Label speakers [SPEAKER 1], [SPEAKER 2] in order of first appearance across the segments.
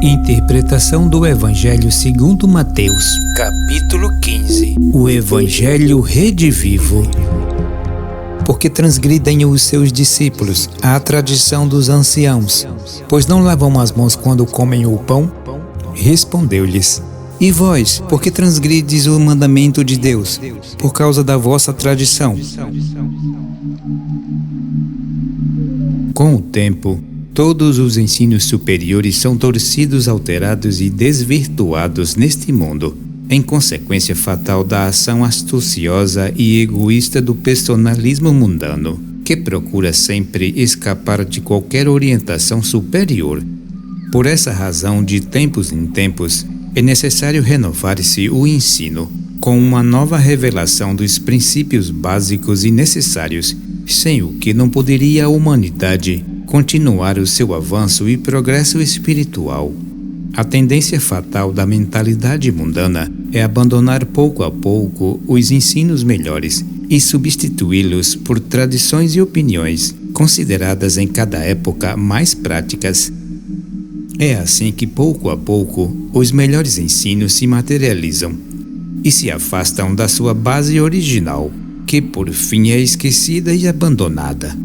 [SPEAKER 1] Interpretação do Evangelho segundo Mateus, capítulo 15. O Evangelho redivivo. Porque transgridem os seus discípulos a tradição dos anciãos, pois não lavam as mãos quando comem o pão? Respondeu-lhes: E vós, por que transgrides o mandamento de Deus, por causa da vossa tradição? Com o tempo, todos os ensinos superiores são torcidos, alterados e desvirtuados neste mundo, em consequência fatal da ação astuciosa e egoísta do personalismo mundano, que procura sempre escapar de qualquer orientação superior. Por essa razão, de tempos em tempos, é necessário renovar-se o ensino, com uma nova revelação dos princípios básicos e necessários, sem o que não poderia a humanidade continuar o seu avanço e progresso espiritual. A tendência fatal da mentalidade mundana é abandonar pouco a pouco os ensinos melhores e substituí-los por tradições e opiniões consideradas em cada época mais práticas. É assim que pouco a pouco os melhores ensinos se materializam e se afastam da sua base original, que por fim é esquecida e abandonada.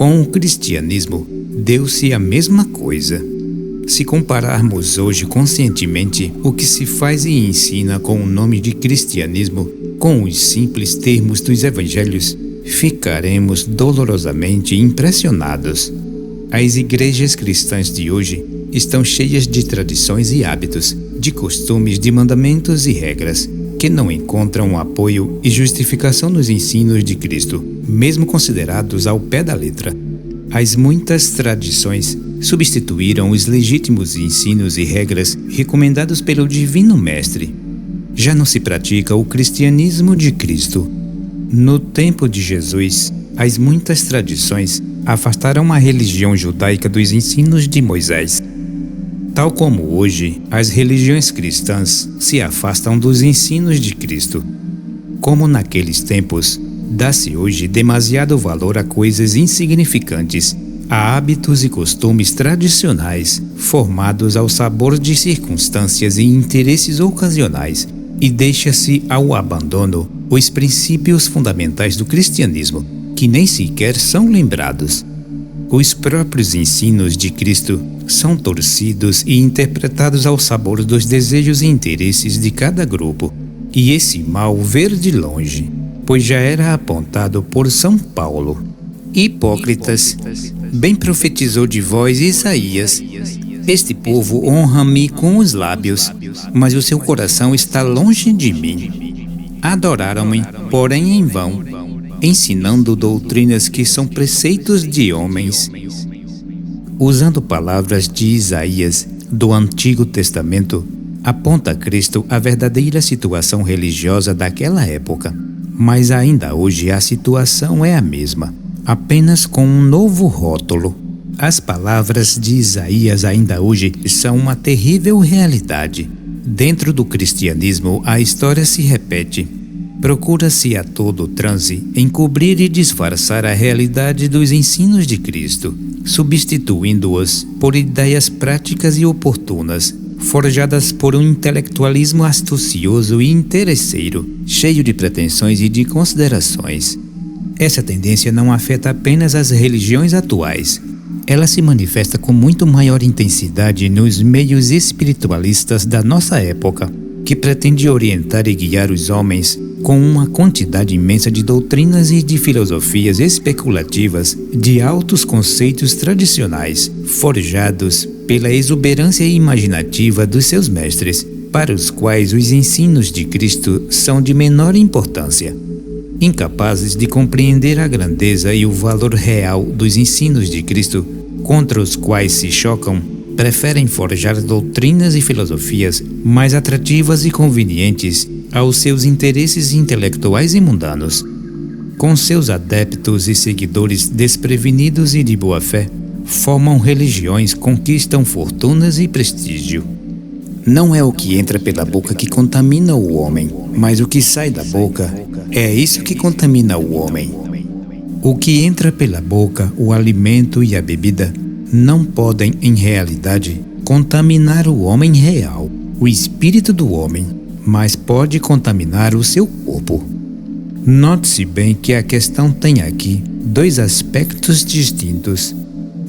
[SPEAKER 1] Com o cristianismo, deu-se a mesma coisa. Se compararmos hoje conscientemente o que se faz e ensina com o nome de cristianismo com os simples termos dos evangelhos, ficaremos dolorosamente impressionados. As igrejas cristãs de hoje estão cheias de tradições e hábitos, de costumes, de mandamentos e regras, que não encontram apoio e justificação nos ensinos de Cristo, mesmo considerados ao pé da letra. As muitas tradições substituíram os legítimos ensinos e regras recomendados pelo Divino Mestre. Já não se pratica o cristianismo de Cristo. No tempo de Jesus, as muitas tradições afastaram a religião judaica dos ensinos de Moisés. Tal como hoje, as religiões cristãs se afastam dos ensinos de Cristo. Como naqueles tempos, dá-se hoje demasiado valor a coisas insignificantes, a hábitos e costumes tradicionais, formados ao sabor de circunstâncias e interesses ocasionais, e deixa-se ao abandono os princípios fundamentais do cristianismo, que nem sequer são lembrados. Os próprios ensinos de Cristo são torcidos e interpretados ao sabor dos desejos e interesses de cada grupo, e esse mal ver de longe, pois já era apontado por São Paulo. Hipócritas, bem profetizou de vós Isaías: Este povo honra-me com os lábios, mas o seu coração está longe de mim. Adoraram-me, porém em vão, ensinando doutrinas que são preceitos de homens. Usando palavras de Isaías do Antigo Testamento, aponta Cristo a verdadeira situação religiosa daquela época. Mas ainda hoje a situação é a mesma, apenas com um novo rótulo. As palavras de Isaías ainda hoje são uma terrível realidade. Dentro do cristianismo, a história se repete. Procura-se a todo transe encobrir e disfarçar a realidade dos ensinos de Cristo, substituindo-os por ideias práticas e oportunas, forjadas por um intelectualismo astucioso e interesseiro, cheio de pretensões e de considerações. Essa tendência não afeta apenas as religiões atuais. Ela se manifesta com muito maior intensidade nos meios espiritualistas da nossa época, que pretende orientar e guiar os homens com uma quantidade imensa de doutrinas e de filosofias especulativas, de altos conceitos tradicionais, forjados pela exuberância imaginativa dos seus mestres, para os quais os ensinos de Cristo são de menor importância. Incapazes de compreender a grandeza e o valor real dos ensinos de Cristo, contra os quais se chocam, preferem forjar doutrinas e filosofias mais atrativas e convenientes aos seus interesses intelectuais e mundanos. Com seus adeptos e seguidores desprevenidos e de boa fé, formam religiões, conquistam fortunas e prestígio. Não é o que entra pela boca que contamina o homem, mas o que sai da boca é isso que contamina o homem. O que entra pela boca, o alimento e a bebida, não podem, em realidade, contaminar o homem real, o espírito do homem, mas pode contaminar o seu corpo. Note-se bem que a questão tem aqui dois aspectos distintos.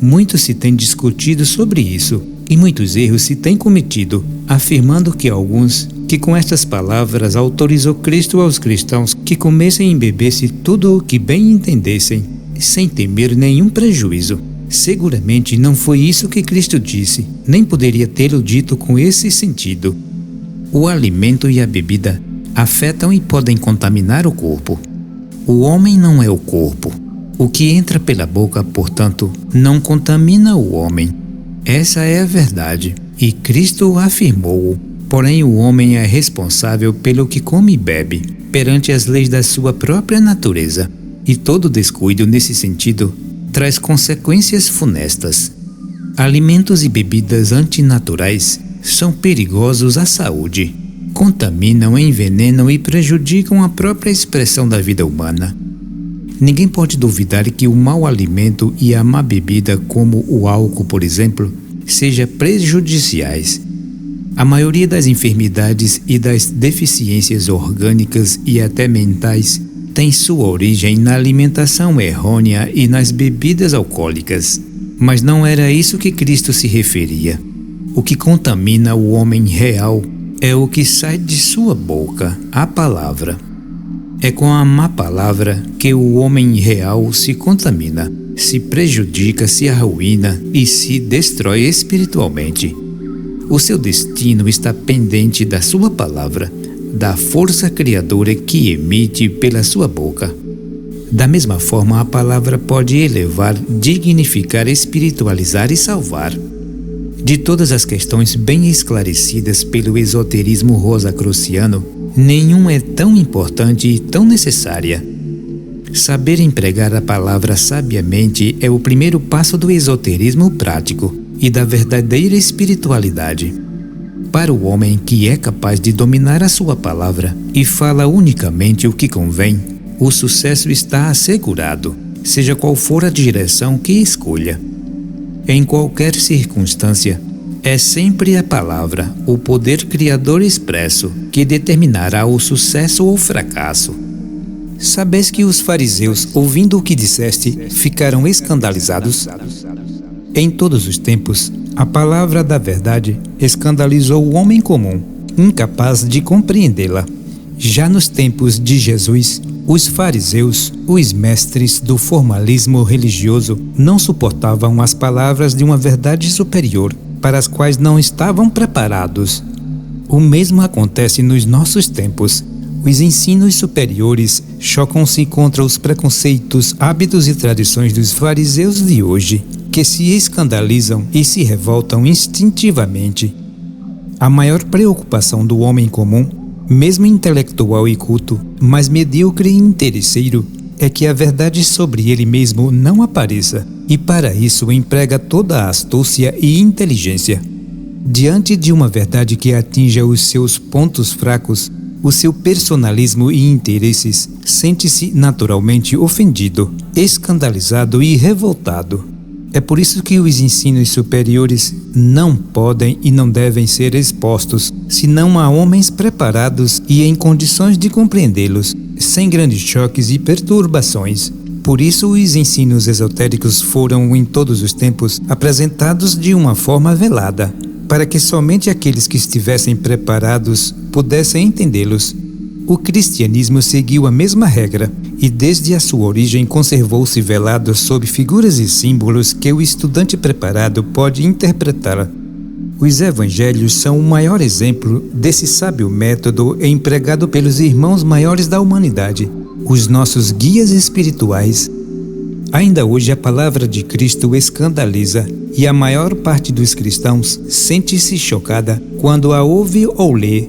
[SPEAKER 1] Muito se tem discutido sobre isso e muitos erros se têm cometido, afirmando que alguns que com estas palavras autorizou Cristo aos cristãos que comessem e bebessem tudo o que bem entendessem, sem temer nenhum prejuízo. Seguramente não foi isso que Cristo disse, nem poderia tê-lo dito com esse sentido. O alimento e a bebida afetam e podem contaminar o corpo. O homem não é o corpo. O que entra pela boca, portanto, não contamina o homem. Essa é a verdade, e Cristo afirmou-o. Porém, o homem é responsável pelo que come e bebe, perante as leis da sua própria natureza, e todo descuido nesse sentido traz consequências funestas. Alimentos e bebidas antinaturais são perigosos à saúde, contaminam, envenenam e prejudicam a própria expressão da vida humana. Ninguém pode duvidar que o mau alimento e a má bebida, como o álcool, por exemplo, sejam prejudiciais. A maioria das enfermidades e das deficiências orgânicas e até mentais tem sua origem na alimentação errônea e nas bebidas alcoólicas. Mas não era isso que Cristo se referia. O que contamina o homem real é o que sai de sua boca, a palavra. É com a má palavra que o homem real se contamina, se prejudica, se arruína e se destrói espiritualmente. O seu destino está pendente da sua palavra, da força criadora que emite pela sua boca. Da mesma forma, a palavra pode elevar, dignificar, espiritualizar e salvar. De todas as questões bem esclarecidas pelo esoterismo rosacruciano, nenhuma é tão importante e tão necessária. Saber empregar a palavra sabiamente é o primeiro passo do esoterismo prático e da verdadeira espiritualidade. Para o homem que é capaz de dominar a sua palavra e fala unicamente o que convém, o sucesso está assegurado, seja qual for a direção que escolha. Em qualquer circunstância, é sempre a palavra, o poder criador expresso, que determinará o sucesso ou fracasso. Sabes que os fariseus, ouvindo o que disseste, ficaram escandalizados? Em todos os tempos, a palavra da verdade escandalizou o homem comum, incapaz de compreendê-la. Já nos tempos de Jesus, os fariseus, os mestres do formalismo religioso, não suportavam as palavras de uma verdade superior, para as quais não estavam preparados. O mesmo acontece nos nossos tempos. Os ensinos superiores chocam-se contra os preconceitos, hábitos e tradições dos fariseus de hoje, que se escandalizam e se revoltam instintivamente. A maior preocupação do homem comum, mesmo intelectual e culto, mas medíocre e interesseiro, é que a verdade sobre ele mesmo não apareça, e para isso emprega toda a astúcia e inteligência. Diante de uma verdade que atinja os seus pontos fracos, o seu personalismo e interesses, sente-se naturalmente ofendido, escandalizado e revoltado. É por isso que os ensinos superiores não podem e não devem ser expostos, senão a homens preparados e em condições de compreendê-los, sem grandes choques e perturbações. Por isso, os ensinos esotéricos foram, em todos os tempos, apresentados de uma forma velada, para que somente aqueles que estivessem preparados pudessem entendê-los. O cristianismo seguiu a mesma regra e desde a sua origem conservou-se velado sob figuras e símbolos que o estudante preparado pode interpretar. Os evangelhos são o maior exemplo desse sábio método empregado pelos irmãos maiores da humanidade, os nossos guias espirituais. Ainda hoje a palavra de Cristo escandaliza e a maior parte dos cristãos sente-se chocada quando a ouve ou lê.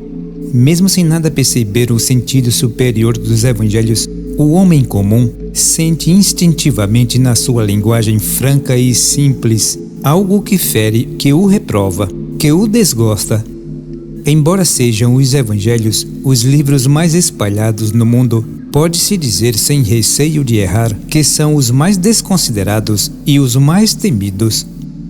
[SPEAKER 1] Mesmo sem nada perceber o sentido superior dos evangelhos, o homem comum sente instintivamente na sua linguagem franca e simples algo que fere, que o reprova, que o desgosta. Embora sejam os evangelhos os livros mais espalhados no mundo, pode-se dizer sem receio de errar que são os mais desconsiderados e os mais temidos.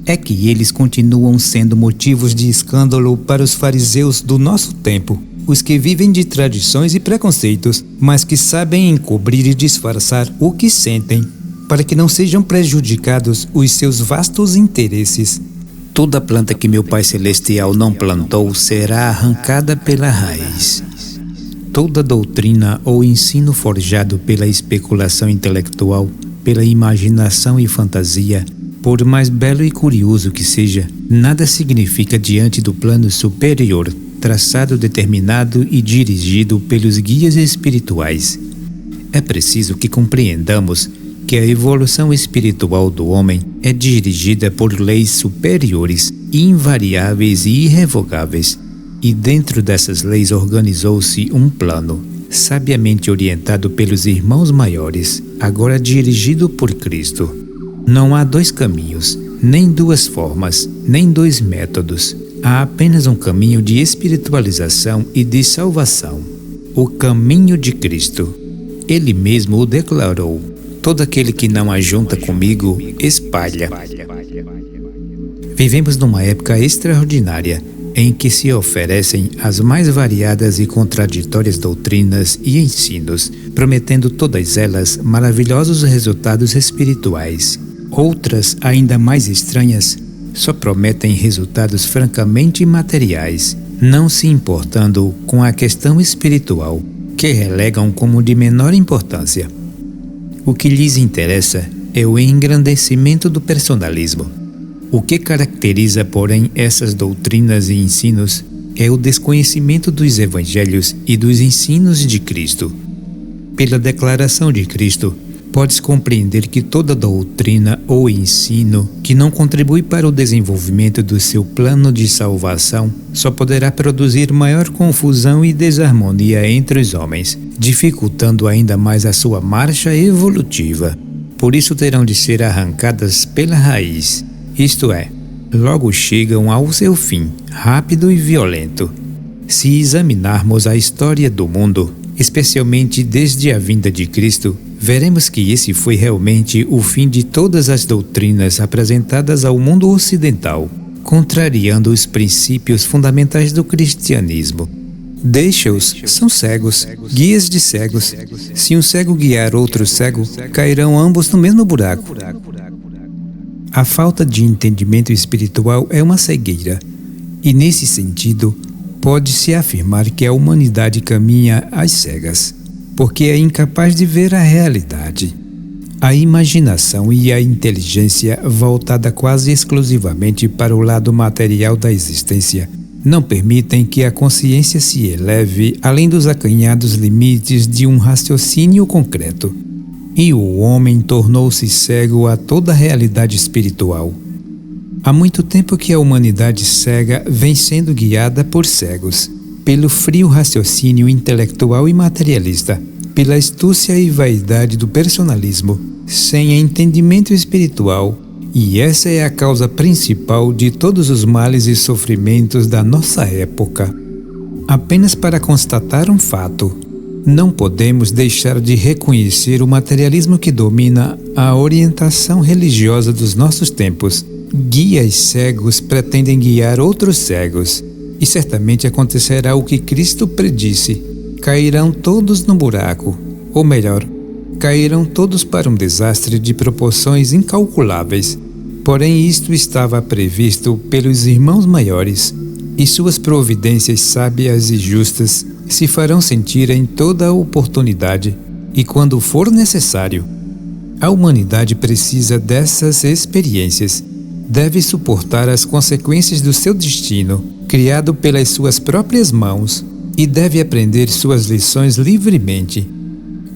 [SPEAKER 1] é que eles continuam sendo motivos de escândalo para os fariseus do nosso tempo, os que vivem de tradições e preconceitos, mas que sabem encobrir e disfarçar o que sentem, para que não sejam prejudicados os seus vastos interesses. Toda planta que meu Pai Celestial não plantou será arrancada pela raiz. Toda doutrina ou ensino forjado pela especulação intelectual, pela imaginação e fantasia, por mais belo e curioso que seja, nada significa diante do plano superior, traçado, determinado e dirigido pelos guias espirituais. É preciso que compreendamos que a evolução espiritual do homem é dirigida por leis superiores, invariáveis e irrevogáveis, e dentro dessas leis organizou-se um plano, sabiamente orientado pelos irmãos maiores, agora dirigido por Cristo. Não há dois caminhos, nem duas formas, nem dois métodos. Há apenas um caminho de espiritualização e de salvação, o caminho de Cristo. Ele mesmo o declarou: todo aquele que não ajunta comigo, espalha. Vivemos numa época extraordinária, em que se oferecem as mais variadas e contraditórias doutrinas e ensinos, prometendo todas elas maravilhosos resultados espirituais. Outras, ainda mais estranhas, só prometem resultados francamente materiais, não se importando com a questão espiritual, que relegam como de menor importância. O que lhes interessa é o engrandecimento do personalismo. O que caracteriza, porém, essas doutrinas e ensinos é o desconhecimento dos evangelhos e dos ensinos de Cristo. Pela declaração de Cristo, podes compreender que toda doutrina ou ensino que não contribui para o desenvolvimento do seu plano de salvação só poderá produzir maior confusão e desarmonia entre os homens, dificultando ainda mais a sua marcha evolutiva. Por isso terão de ser arrancadas pela raiz, isto é, logo chegam ao seu fim, rápido e violento. Se examinarmos a história do mundo, especialmente desde a vinda de Cristo, veremos que esse foi realmente o fim de todas as doutrinas apresentadas ao mundo ocidental, contrariando os princípios fundamentais do cristianismo. Deixa-os, são cegos, guias de cegos. Se um cego guiar outro cego, cairão ambos no mesmo buraco. A falta de entendimento espiritual é uma cegueira, e nesse sentido, pode-se afirmar que a humanidade caminha às cegas, porque é incapaz de ver a realidade. A imaginação e a inteligência, voltada quase exclusivamente para o lado material da existência, não permitem que a consciência se eleve além dos acanhados limites de um raciocínio concreto. E o homem tornou-se cego a toda a realidade espiritual. Há muito tempo que a humanidade cega vem sendo guiada por cegos, pelo frio raciocínio intelectual e materialista, pela astúcia e vaidade do personalismo, sem entendimento espiritual, e essa é a causa principal de todos os males e sofrimentos da nossa época. Apenas para constatar um fato, não podemos deixar de reconhecer o materialismo que domina a orientação religiosa dos nossos tempos. Guias cegos pretendem guiar outros cegos, e certamente acontecerá o que Cristo predisse: cairão todos no buraco, ou melhor, cairão todos para um desastre de proporções incalculáveis. Porém, isto estava previsto pelos irmãos maiores, e suas providências sábias e justas se farão sentir em toda a oportunidade e quando for necessário. A humanidade precisa dessas experiências, deve suportar as consequências do seu destino, criado pelas suas próprias mãos, e deve aprender suas lições livremente.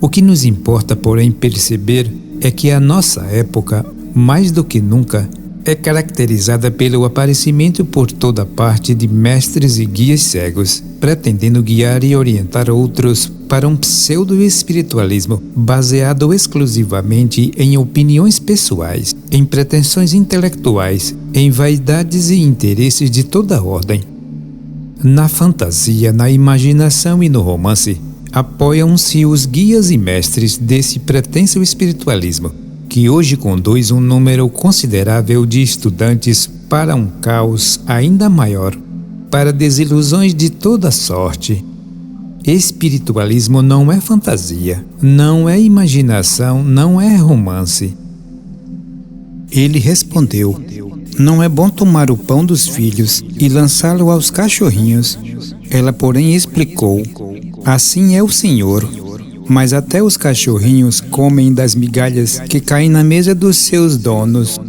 [SPEAKER 1] O que nos importa, porém, perceber é que a nossa época, mais do que nunca, é caracterizada pelo aparecimento por toda parte de mestres e guias cegos, pretendendo guiar e orientar outros para um pseudo-espiritualismo baseado exclusivamente em opiniões pessoais, em pretensões intelectuais, em vaidades e interesses de toda ordem. Na fantasia, na imaginação e no romance, apoiam-se os guias e mestres desse pretenso espiritualismo, que hoje conduz um número considerável de estudantes para um caos ainda maior, para desilusões de toda sorte. Espiritualismo não é fantasia, não é imaginação, não é romance. Ele respondeu: não é bom tomar o pão dos filhos e lançá-lo aos cachorrinhos. Ela, porém, explicou: assim é o Senhor, mas até os cachorrinhos comem das migalhas que caem na mesa dos seus donos.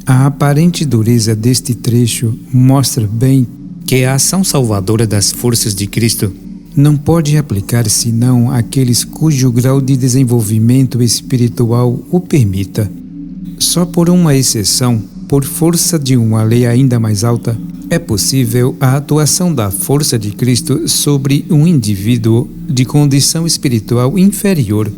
[SPEAKER 1] A aparente dureza deste trecho mostra bem que a ação salvadora das forças de Cristo não pode aplicar senão àqueles cujo grau de desenvolvimento espiritual o permita. Só por uma exceção, por força de uma lei ainda mais alta, é possível a atuação da força de Cristo sobre um indivíduo de condição espiritual inferior.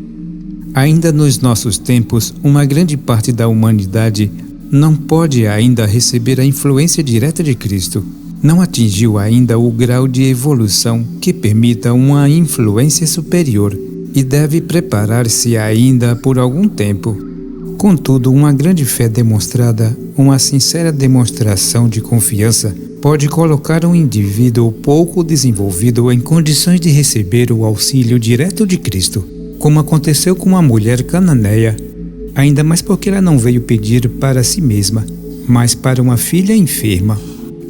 [SPEAKER 1] Ainda nos nossos tempos, uma grande parte da humanidade não pode ainda receber a influência direta de Cristo. Não atingiu ainda o grau de evolução que permita uma influência superior e deve preparar-se ainda por algum tempo. Contudo, uma grande fé demonstrada, uma sincera demonstração de confiança, pode colocar um indivíduo pouco desenvolvido em condições de receber o auxílio direto de Cristo, como aconteceu com a mulher cananeia, ainda mais porque ela não veio pedir para si mesma, mas para uma filha enferma.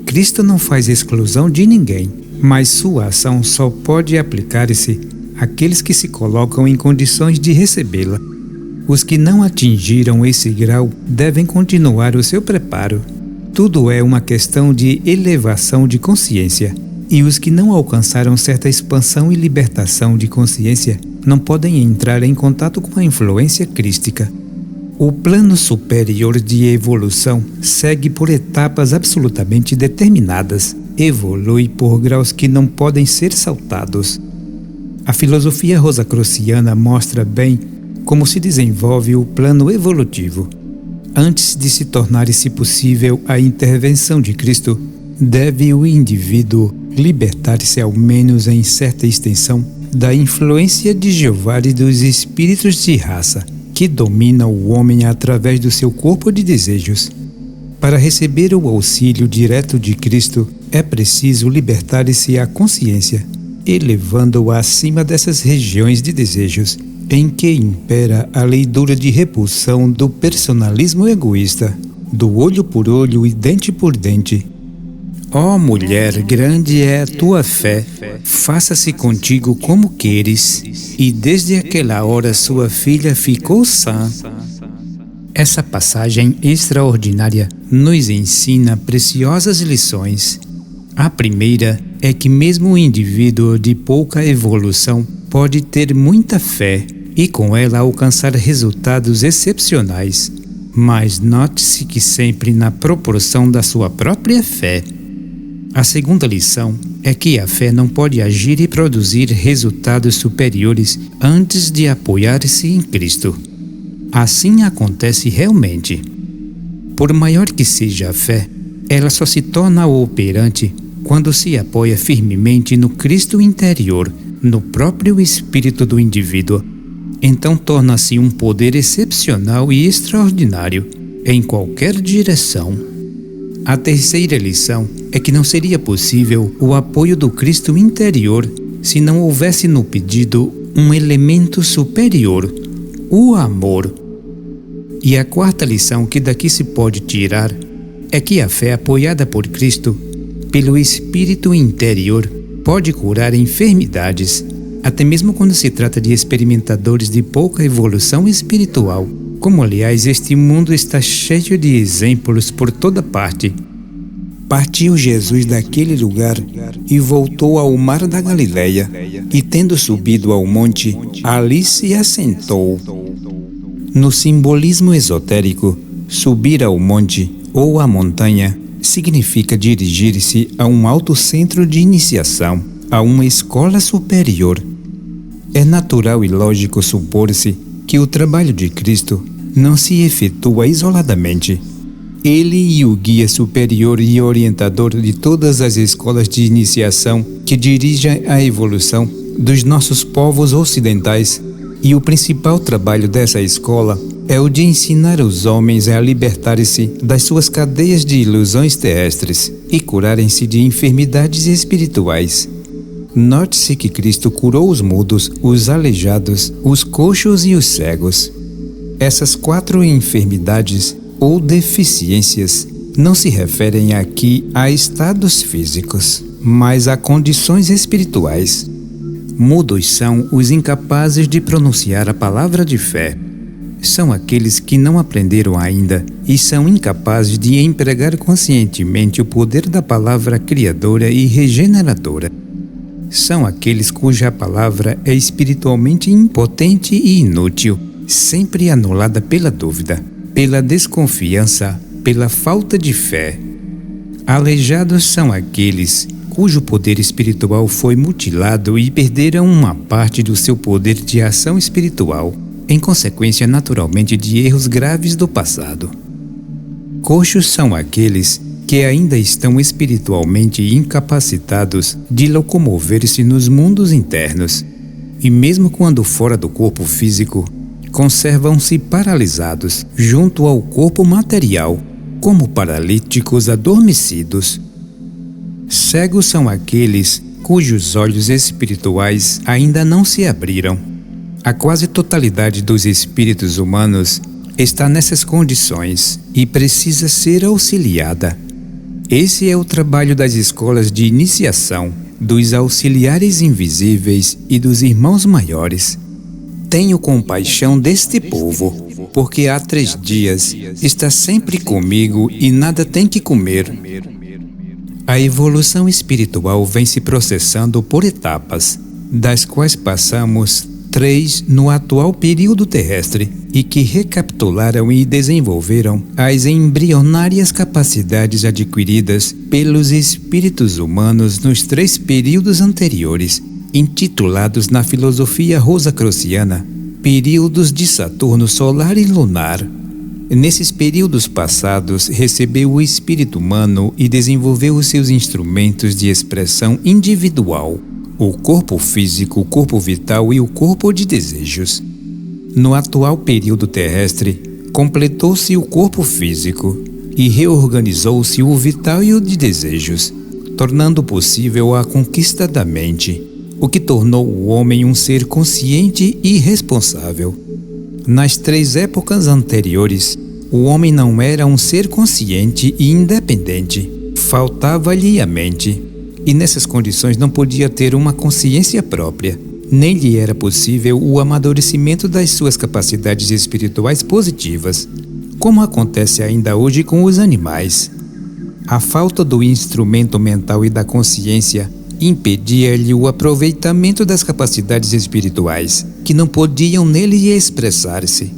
[SPEAKER 1] Cristo não faz exclusão de ninguém, mas sua ação só pode aplicar-se àqueles que se colocam em condições de recebê-la. Os que não atingiram esse grau devem continuar o seu preparo. Tudo é uma questão de elevação de consciência, e os que não alcançaram certa expansão e libertação de consciência não podem entrar em contato com a influência crística. O plano superior de evolução segue por etapas absolutamente determinadas, evolui por graus que não podem ser saltados. A filosofia rosacruciana mostra bem como se desenvolve o plano evolutivo. Antes de se tornar-se possível a intervenção de Cristo, deve o indivíduo libertar-se ao menos em certa extensão da influência de Jeová e dos espíritos de raça, que domina o homem através do seu corpo de desejos. Para receber o auxílio direto de Cristo, é preciso libertar-se a consciência, elevando-a acima dessas regiões de desejos, em que impera a lei dura de repulsão do personalismo egoísta, do olho por olho e dente por dente. Ó mulher, grande é a tua fé, faça-se contigo como queres. E desde aquela hora sua filha ficou sã. Essa passagem extraordinária nos ensina preciosas lições. A primeira é que mesmo o indivíduo de pouca evolução pode ter muita fé e com ela alcançar resultados excepcionais. Mas note-se que sempre na proporção da sua própria fé. A segunda lição é que a fé não pode agir e produzir resultados superiores antes de apoiar-se em Cristo. Assim acontece realmente. Por maior que seja a fé, ela só se torna operante quando se apoia firmemente no Cristo interior, no próprio espírito do indivíduo. Então torna-se um poder excepcional e extraordinário em qualquer direção. A terceira lição é que não seria possível o apoio do Cristo interior se não houvesse no pedido um elemento superior, o amor. E a quarta lição que daqui se pode tirar é que a fé apoiada por Cristo, pelo Espírito interior, pode curar enfermidades, até mesmo quando se trata de experimentadores de pouca evolução espiritual. Como, aliás, este mundo está cheio de exemplos por toda parte. Partiu Jesus daquele lugar e voltou ao mar da Galileia, e tendo subido ao monte, ali se assentou. No simbolismo esotérico, subir ao monte ou à montanha significa dirigir-se a um alto centro de iniciação, a uma escola superior. É natural e lógico supor-se que o trabalho de Cristo não se efetua isoladamente. Ele e o guia superior e orientador de todas as escolas de iniciação que dirigem a evolução dos nossos povos ocidentais E o principal trabalho dessa escola é o de ensinar os homens a libertarem-se das suas cadeias de ilusões terrestres e curarem-se de enfermidades espirituais. Note-se que Cristo curou os mudos, os aleijados, os coxos e os cegos. Essas 4 enfermidades ou deficiências não se referem aqui a estados físicos, mas a condições espirituais. Mudos são os incapazes de pronunciar a palavra de fé. São aqueles que não aprenderam ainda e são incapazes de empregar conscientemente o poder da palavra criadora e regeneradora. São aqueles cuja palavra é espiritualmente impotente e inútil, sempre anulada pela dúvida, pela desconfiança, pela falta de fé. Aleijados são aqueles cujo poder espiritual foi mutilado e perderam uma parte do seu poder de ação espiritual, em consequência naturalmente de erros graves do passado. Coxos são aqueles que ainda estão espiritualmente incapacitados de locomover-se nos mundos internos, e mesmo quando fora do corpo físico, conservam-se paralisados junto ao corpo material, como paralíticos adormecidos. Cegos são aqueles cujos olhos espirituais ainda não se abriram. A quase totalidade dos espíritos humanos está nessas condições e precisa ser auxiliada. Esse é o trabalho das escolas de iniciação, dos auxiliares invisíveis e dos irmãos maiores. Tenho compaixão deste povo, porque há 3 dias está sempre comigo e nada tem que comer. A evolução espiritual vem se processando por etapas, das quais passamos 3 no atual período terrestre e que recapitularam e desenvolveram as embrionárias capacidades adquiridas pelos espíritos humanos nos 3 períodos anteriores, intitulados na filosofia rosacruciana períodos de Saturno solar e lunar. Nesses períodos passados, recebeu o espírito humano e desenvolveu os seus instrumentos de expressão individual, o corpo físico, o corpo vital e o corpo de desejos. No atual período terrestre, completou-se o corpo físico e reorganizou-se o vital e o de desejos, tornando possível a conquista da mente, o que tornou o homem um ser consciente e responsável. Nas 3 épocas anteriores, o homem não era um ser consciente e independente, faltava-lhe a mente, e nessas condições não podia ter uma consciência própria, nem lhe era possível o amadurecimento das suas capacidades espirituais positivas, como acontece ainda hoje com os animais. A falta do instrumento mental e da consciência impedia-lhe o aproveitamento das capacidades espirituais, que não podiam nele expressar-se.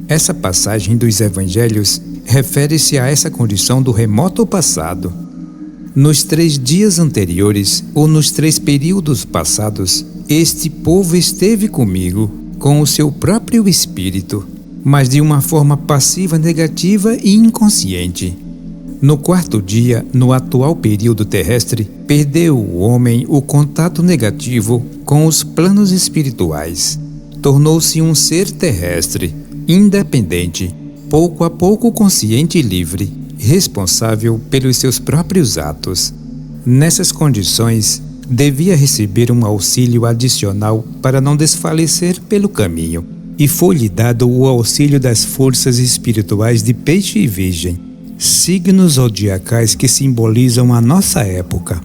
[SPEAKER 1] Essa passagem dos Evangelhos refere-se a essa condição do remoto passado. Nos 3 dias anteriores, ou nos 3 períodos passados, este povo esteve comigo, com o seu próprio espírito, mas de uma forma passiva, negativa e inconsciente. No 4º dia, no atual período terrestre, perdeu o homem o contato negativo com os planos espirituais. Tornou-se um ser terrestre, independente, pouco a pouco consciente e livre, responsável pelos seus próprios atos. Nessas condições, devia receber um auxílio adicional para não desfalecer pelo caminho, e foi-lhe dado o auxílio das forças espirituais de Peixe e Virgem, signos zodiacais que simbolizam a nossa época.